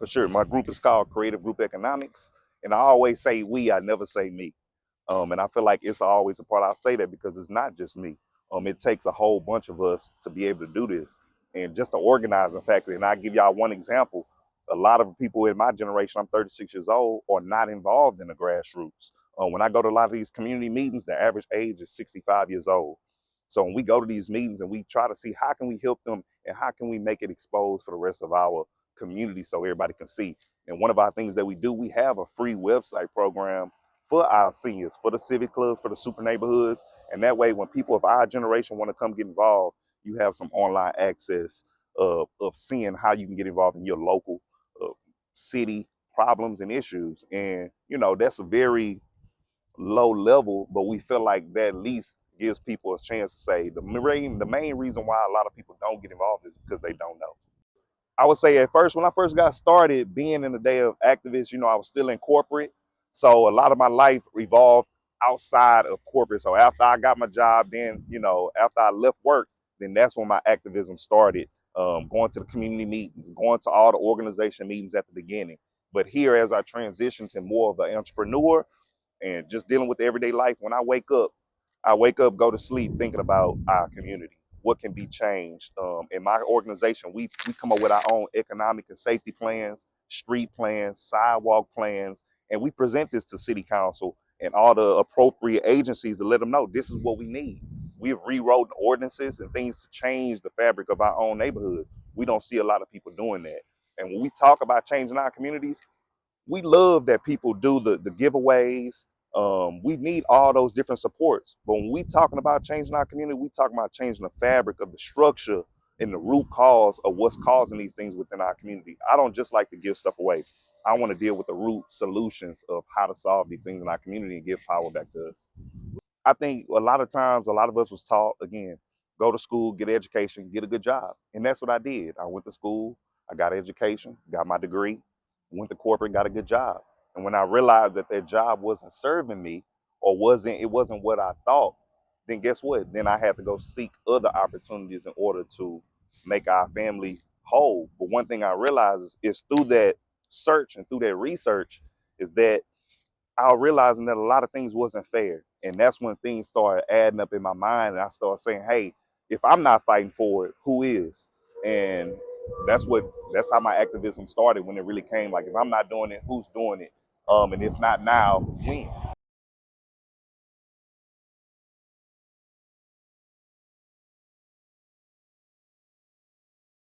For sure. My group is called Creative Group Economics, and I always say we, I never say me. And I feel like it's always a part. I say that because it's not just me. It takes a whole bunch of us to be able to do this, and just the organizing factor. And I give y'all one example. A lot of people in my generation, I'm 36 years old, are not involved in the grassroots. When I go to a lot of these community meetings, the average age is 65 years old. So when we go to these meetings and we try to see how can we help them and how can we make it exposed for the rest of our community so everybody can see. And one of our things that we do, we have a free website program for our seniors, for the civic clubs, for the super neighborhoods. And that way, when people of our generation want to come get involved, you have some online access of seeing how you can get involved in your local uh, city problems and issues. And, that's a very low level, but we feel like that at least gives people a chance to say the main reason why a lot of people don't get involved is because they don't know. I would say at first, when I first got started being in the day of activists, I was still in corporate. So a lot of my life revolved outside of corporate. So after I got my job, then, after I left work, then that's when my activism started. Going to the community meetings, going to all the organization meetings at the beginning. But here, as I transitioned to more of an entrepreneur, and just dealing with the everyday life. When I wake up, go to sleep thinking about our community, what can be changed. In my organization, we come up with our own economic and safety plans, street plans, sidewalk plans, and we present this to city council and all the appropriate agencies to let them know this is what we need. We've rewrote ordinances and things to change the fabric of our own neighborhoods. We don't see a lot of people doing that. And when we talk about changing our communities, we love that people do the giveaways. We need all those different supports. But when we talking about changing our community, we talking about changing the fabric of the structure and the root cause of what's causing these things within our community. I don't just like to give stuff away. I want to deal with the root solutions of how to solve these things in our community and give power back to us. I think a lot of times, a lot of us was taught, again, go to school, get an education, get a good job. And that's what I did. I went to school, I got an education, got my degree, went to corporate, got a good job. And when I realized that that job wasn't serving me or it wasn't what I thought, then guess what? Then I had to go seek other opportunities in order to make our family whole. But one thing I realized is through that search and through that research is that I was realizing that a lot of things wasn't fair. And that's when things started adding up in my mind. And I started saying, hey, if I'm not fighting for it, who is? And that's how my activism started when it really came. Like, if I'm not doing it, who's doing it? And if not now, when?